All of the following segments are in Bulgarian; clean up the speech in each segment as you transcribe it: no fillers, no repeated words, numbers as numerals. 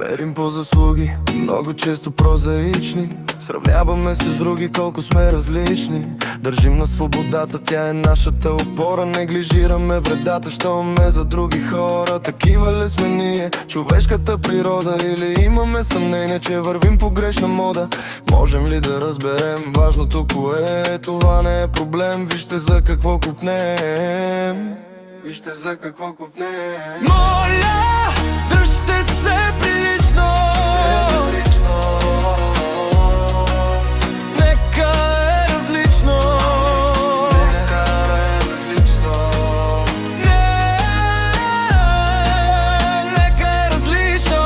Мерим по заслуги, много често прозаични. Сравняваме се с други, колко сме различни. Държим на свободата, тя е нашата опора. Неглижираме вредата, що ме за други хора. Такива ли сме ние, човешката природа? Или имаме съмнение, че вървим по грешна мода? Можем ли да разберем важното кое е? Това не е проблем, вижте за какво купнем. Вижте за какво купнем. Моля, дръжте се прилично. Нека е различно. Нека е различно.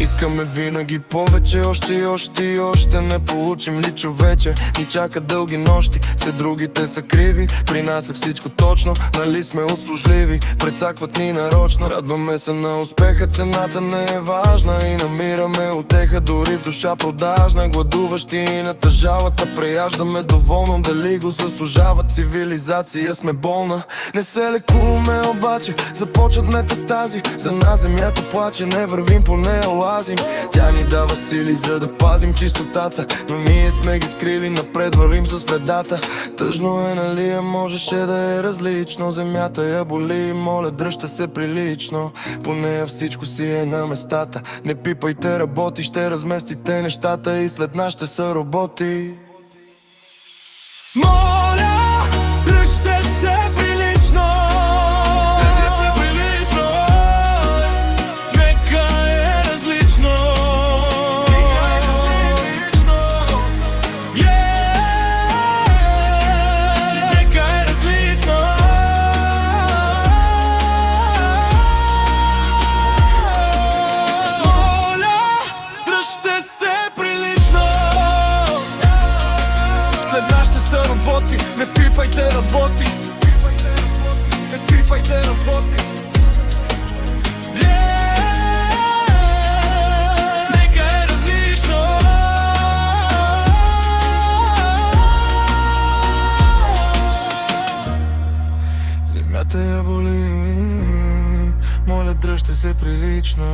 Искаме винаги повече, още и още и още. Не получим ли, човече, ни чака дълги нощи. Все другите са криви, при нас е всичко точно. Нали сме услужливи, прецакват ни нарочно. Радваме се на успеха, цената не е важна. И намираме утеха дори в душа продажна. Гладуващи и натъжалата преяждаме доволно. Дали го заслужава цивилизация, сме болна. Не се лекуваме обаче, започват метастази. За нас земята плаче, не вървим по нея, лазим. Тя ни дава сили, за да пазим чистотата, но ние сме ги скрили, напред вървим с вредата. Тъжно е, нали, а можеше да е различно. Земята я боли, моля, дръжте се прилично. По нея всичко си е на местата. Не пипайте, работи, ще разместите нещата и след нас ще са роботи. Моля, дръжте се прилично. Не пипайте, работи. Не пипайте, работи. Нека е различно. Земята я боли, моля, дръжте се прилично.